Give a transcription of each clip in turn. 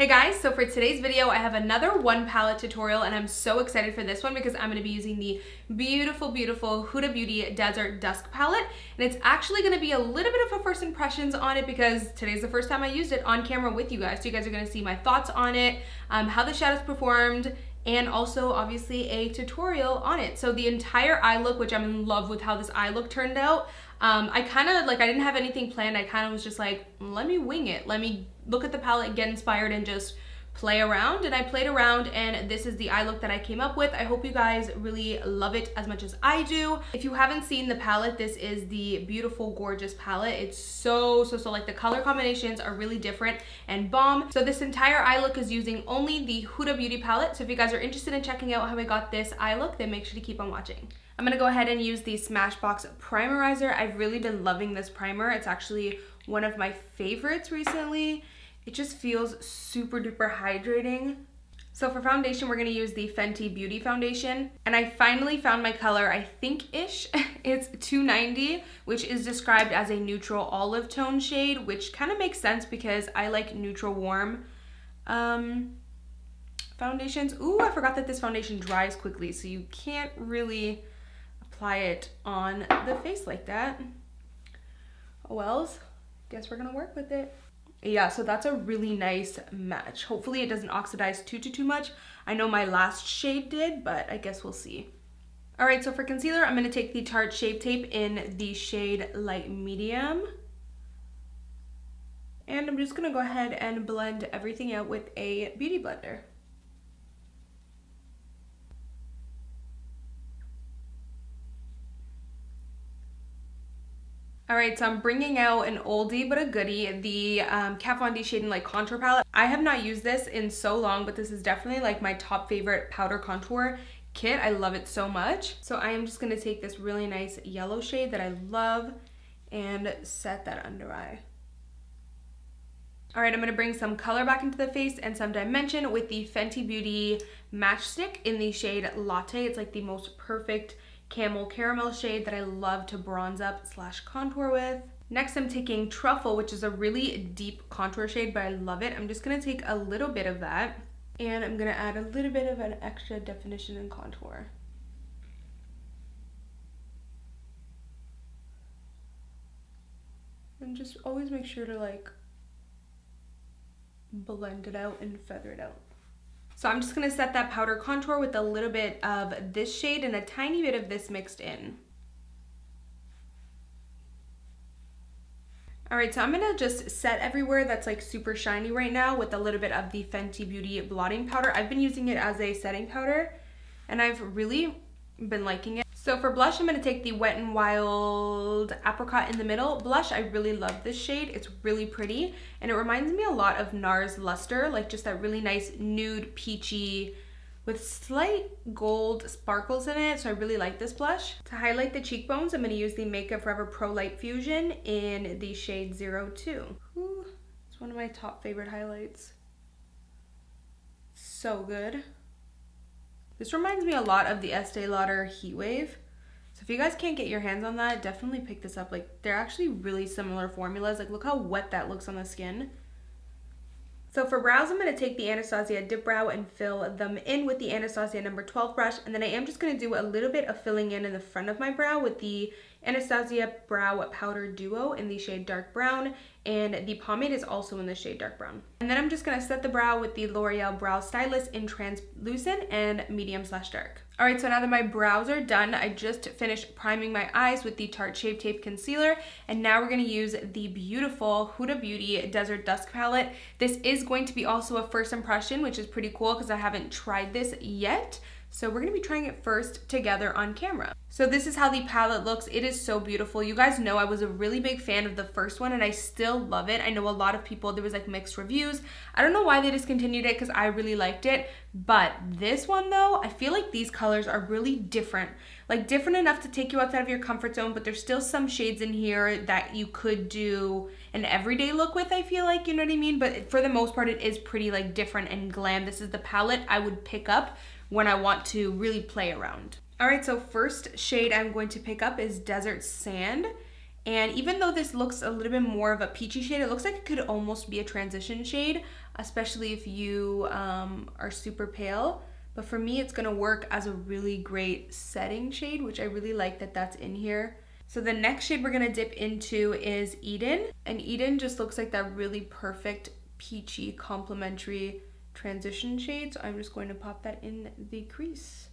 Hey guys, so for today's video, I have another one palette tutorial and I'm so excited for this one because I'm going to be using the beautiful Huda Beauty Desert Dusk palette. And it's actually going to be a little bit of a first impressions on it because today's the first time I used it on camera with you guys. So you guys are going to see my thoughts on it, how the shadows performed, and also obviously a tutorial on it. So the entire eye look, which I'm in love with how this eye look turned out. I kind of like, I didn't have anything planned. I kind of was just like, let me wing it. Let me look at the palette, get inspired, and just play around. And I played around, and this is the eye look that I came up with. I hope you guys really love it as much as I do. If you haven't seen the palette, this is the beautiful, gorgeous palette. It's so like the color combinations are really different and bomb. So this entire eye look is using only the Huda Beauty palette. So if you guys are interested in checking out how I got this eye look, then make sure to keep on watching. I'm gonna go ahead and use the Smashbox Primerizer. I've really been loving this primer. It's actually one of my favorites recently. It just feels super duper hydrating. So for foundation, we're gonna use the Fenty Beauty foundation. And I finally found my color, I think-ish. It's 290, which is described as a neutral olive tone shade, which kind of makes sense because I like neutral warm foundations. Ooh, I forgot that this foundation dries quickly, so you can't really apply it on the face like that. Oh wells, guess we're gonna work with it. Yeah, so that's a really nice match. Hopefully it doesn't oxidize too much. I know my last shade did, but I guess we'll see. All right, so for concealer, I'm gonna take the Tarte Shape Tape in the shade Light Medium. And I'm just gonna go ahead and blend everything out with a beauty blender. All right, so I'm bringing out an oldie but a goodie, the Kat Von D Shade and Light Contour Palette. I have not used this in so long, but this is definitely like my top favorite powder contour kit. I love it so much. So I am just gonna take this really nice yellow shade that I love and set that under eye. All right, I'm gonna bring some color back into the face and some dimension with the Fenty Beauty Matchstick in the shade Latte. It's like the most perfect camel caramel shade that I love to bronze up / contour with. Next, I'm taking Truffle, which is a really deep contour shade, but I love it. I'm just gonna take a little bit of that and I'm gonna add a little bit of an extra definition and contour. And just always make sure to like blend it out and feather it out. So I'm just gonna set that powder contour with a little bit of this shade and a tiny bit of this mixed in. All right, so I'm gonna just set everywhere that's like super shiny right now with a little bit of the Fenty Beauty blotting powder. I've been using it as a setting powder and I've really been liking it. So for blush, I'm gonna take the Wet n Wild Apricot in the Middle blush. I really love this shade. It's really pretty and it reminds me a lot of NARS Luster, like just that really nice nude peachy with slight gold sparkles in it. So I really like this blush. To highlight the cheekbones, I'm gonna use the Makeup Forever Pro Light Fusion in the shade 02. Ooh, it's one of my top favorite highlights. So good. This reminds me a lot of the Estee Lauder Heat Wave. So if you guys can't get your hands on that, definitely pick this up. Like, they're actually really similar formulas. Like, look how wet that looks on the skin. So for brows, I'm going to take the Anastasia Dip Brow and fill them in with the Anastasia number 12 brush. And then I am just going to do a little bit of filling in the front of my brow with the Anastasia Brow Powder Duo in the shade Dark Brown. And the pomade is also in the shade Dark Brown. And then I'm just going to set the brow with the L'Oreal Brow Stylist in Translucent and Medium / Dark. All right, so now that my brows are done, I just finished priming my eyes with the Tarte Shape Tape Concealer. And now we're going to use the beautiful Huda Beauty Desert Dusk palette. This is going to be also a first impression, which is pretty cool because I haven't tried this yet. So we're gonna be trying it first together on camera. So this is how the palette looks. It is so beautiful. You guys know I was a really big fan of the first one and I still love it. I know a lot of people, there was like mixed reviews. I don't know why they discontinued it because I really liked it. But this one though, I feel like these colors are really different. Like different enough to take you outside of your comfort zone, but there's still some shades in here that you could do an everyday look with, I feel like, you know what I mean? But for the most part, it is pretty like different and glam. This is the palette I would pick up when I want to really play around. All right, so first shade I'm going to pick up is Desert Sand. And even though this looks a little bit more of a peachy shade, it looks like it could almost be a transition shade, especially if you are super pale. But for me, it's gonna work as a really great setting shade, which I really like that that's in here. So the next shade we're gonna dip into is Eden. And Eden just looks like that really perfect peachy complementary transition shade. So I'm just going to pop that in the crease.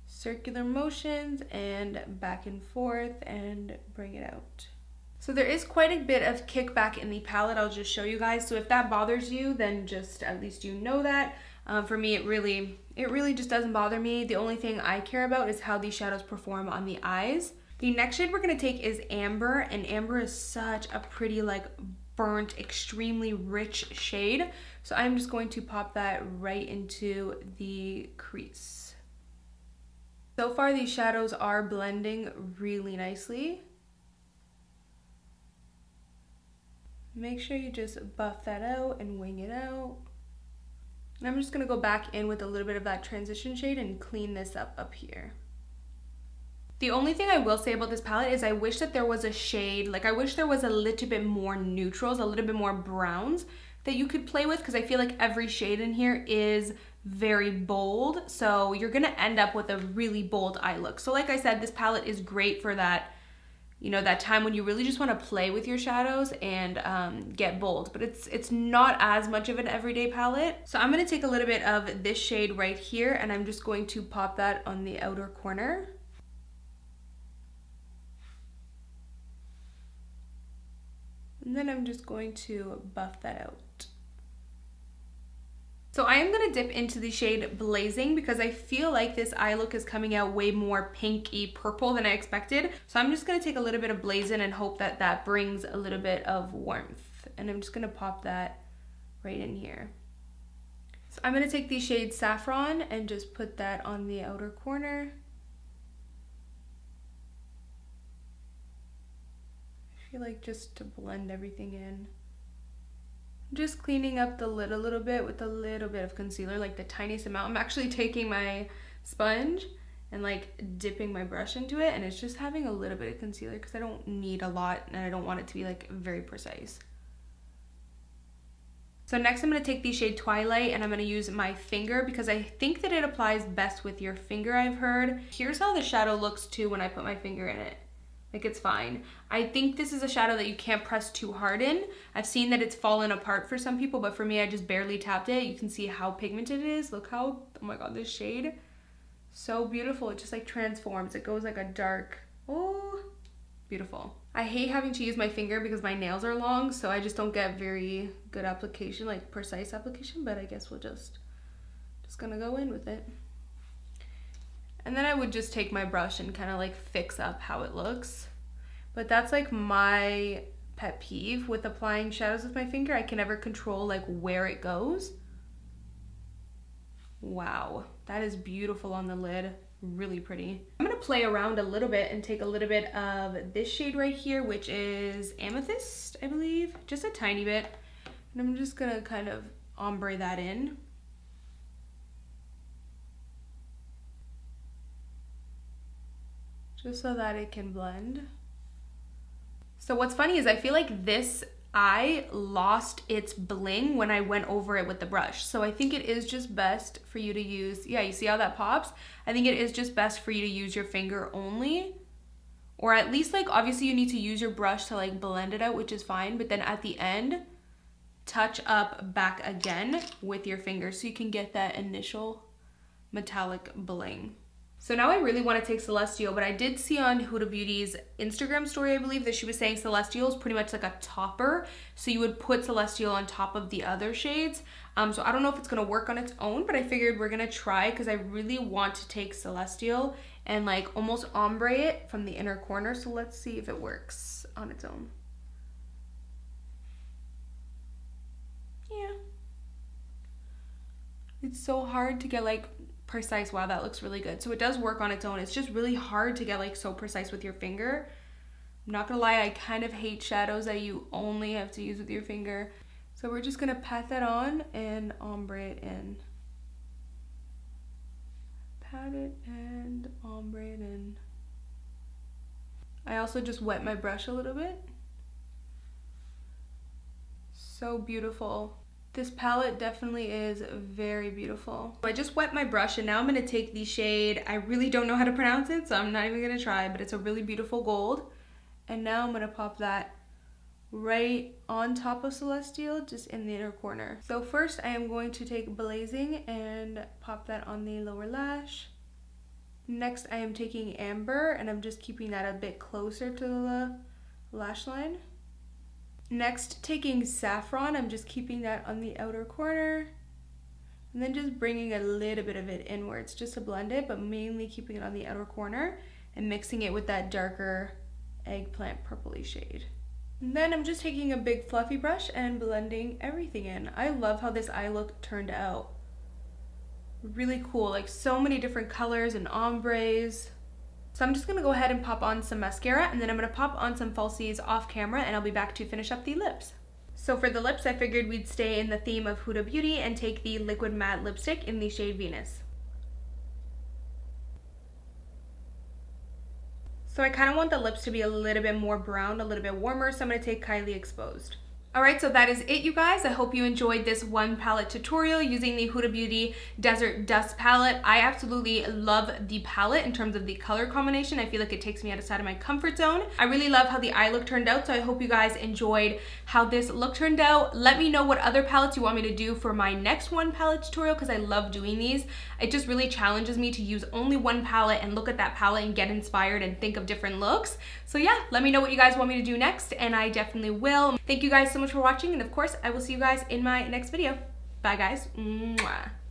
Circular motions and back and forth and bring it out. So there is quite a bit of kickback in the palette. I'll just show you guys. So if that bothers you, then just at least you know that. For me, it really just doesn't bother me. The only thing I care about is how these shadows perform on the eyes. The next shade we're gonna take is Amber, and Amber is such a pretty, like, burnt, extremely rich shade. So I'm just going to pop that right into the crease. So far, these shadows are blending really nicely. Make sure you just buff that out and wing it out. And I'm just gonna go back in with a little bit of that transition shade and clean this up here. The only thing I will say about this palette is I wish that there was a shade, like I wish there was a little bit more neutrals, a little bit more browns that you could play with, because I feel like every shade in here is very bold. So you're gonna end up with a really bold eye look. So like I said, this palette is great for that, you know, that time when you really just wanna play with your shadows and get bold, but it's not as much of an everyday palette. So I'm gonna take a little bit of this shade right here and I'm just going to pop that on the outer corner. And then I'm just going to buff that out. So I am gonna dip into the shade Blazing because I feel like this eye look is coming out way more pinky purple than I expected. So I'm just gonna take a little bit of Blazing and hope that that brings a little bit of warmth. And I'm just gonna pop that right in here. So I'm gonna take the shade Saffron and just put that on the outer corner. I feel like just to blend everything in. Just cleaning up the lid a little bit with a little bit of concealer, like the tiniest amount. I'm actually taking my sponge and like dipping my brush into it, and it's just having a little bit of concealer because I don't need a lot and I don't want it to be like very precise. So next I'm going to take the shade Twilight and I'm going to use my finger because I think that it applies best with your finger, I've heard. Here's how the shadow looks too when I put my finger in it. Like, it's fine. I think this is a shadow that you can't press too hard in. I've seen that it's fallen apart for some people, but for me, I just barely tapped it. You can see how pigmented it is. Look how, oh my God, this shade, so beautiful. It just like transforms. It goes like a dark, oh, beautiful. I hate having to use my finger because my nails are long, so I just don't get very good application, like precise application, but I guess we'll just gonna go in with it. And then I would just take my brush and kind of like fix up how it looks. But that's like my pet peeve with applying shadows with my finger. I can never control like where it goes. Wow, that is beautiful on the lid. Really pretty. I'm gonna play around a little bit and take a little bit of this shade right here, which is Amethyst, I believe. Just a tiny bit. And I'm just gonna kind of ombre that in. Just so that it can blend. So what's funny is I feel like this eye lost its bling when I went over it with the brush. So I think it is just best for you to use, yeah, you see how that pops? I think it is just best for you to use your finger only, or at least like, obviously you need to use your brush to like blend it out, which is fine, but then at the end, touch up back again with your finger so you can get that initial metallic bling. So now I really want to take Celestial, but I did see on Huda Beauty's Instagram story, I believe, that she was saying Celestial is pretty much like a topper. So you would put Celestial on top of the other shades. So I don't know if it's going to work on its own, but I figured we're going to try because I really want to take Celestial and like almost ombre it from the inner corner. So let's see if it works on its own. Yeah. It's so hard to get like precise. Wow, that looks really good. So it does work on its own. It's just really hard to get like so precise with your finger. I'm not gonna lie, I kind of hate shadows that you only have to use with your finger. So we're just gonna pat that on and ombre it in. Pat it and ombre it in. I also just wet my brush a little bit. So beautiful. This palette definitely is very beautiful. I just wet my brush and now I'm gonna take the shade, I really don't know how to pronounce it, so I'm not even gonna try, but it's a really beautiful gold. And now I'm gonna pop that right on top of Celestial, just in the inner corner. So first I am going to take Blazing and pop that on the lower lash. Next I am taking Amber and I'm just keeping that a bit closer to the lash line. Next, taking Saffron, I'm just keeping that on the outer corner. And then just bringing a little bit of it inwards just to blend it, but mainly keeping it on the outer corner and mixing it with that darker eggplant purpley shade. And then I'm just taking a big fluffy brush and blending everything in. I love how this eye look turned out. Really cool, like so many different colors and ombres. So I'm just gonna go ahead and pop on some mascara and then I'm gonna pop on some falsies off camera and I'll be back to finish up the lips. So for the lips, I figured we'd stay in the theme of Huda Beauty and take the Liquid Matte Lipstick in the shade Venus. So I kind of want the lips to be a little bit more brown, a little bit warmer, so I'm gonna take Kylie Exposed. Alright, so that is it, you guys. I hope you enjoyed this one palette tutorial using the Huda Beauty Desert Dust palette. I absolutely love the palette in terms of the color combination. I feel like it takes me outside of my comfort zone. I really love how the eye look turned out, so I hope you guys enjoyed how this look turned out. Let me know what other palettes you want me to do for my next one palette tutorial, because I love doing these. It just really challenges me to use only one palette and look at that palette and get inspired and think of different looks. So yeah, let me know what you guys want me to do next, and I definitely will. Thank you guys so much for watching, and of course I will see you guys in my next video. Bye guys. Mwah.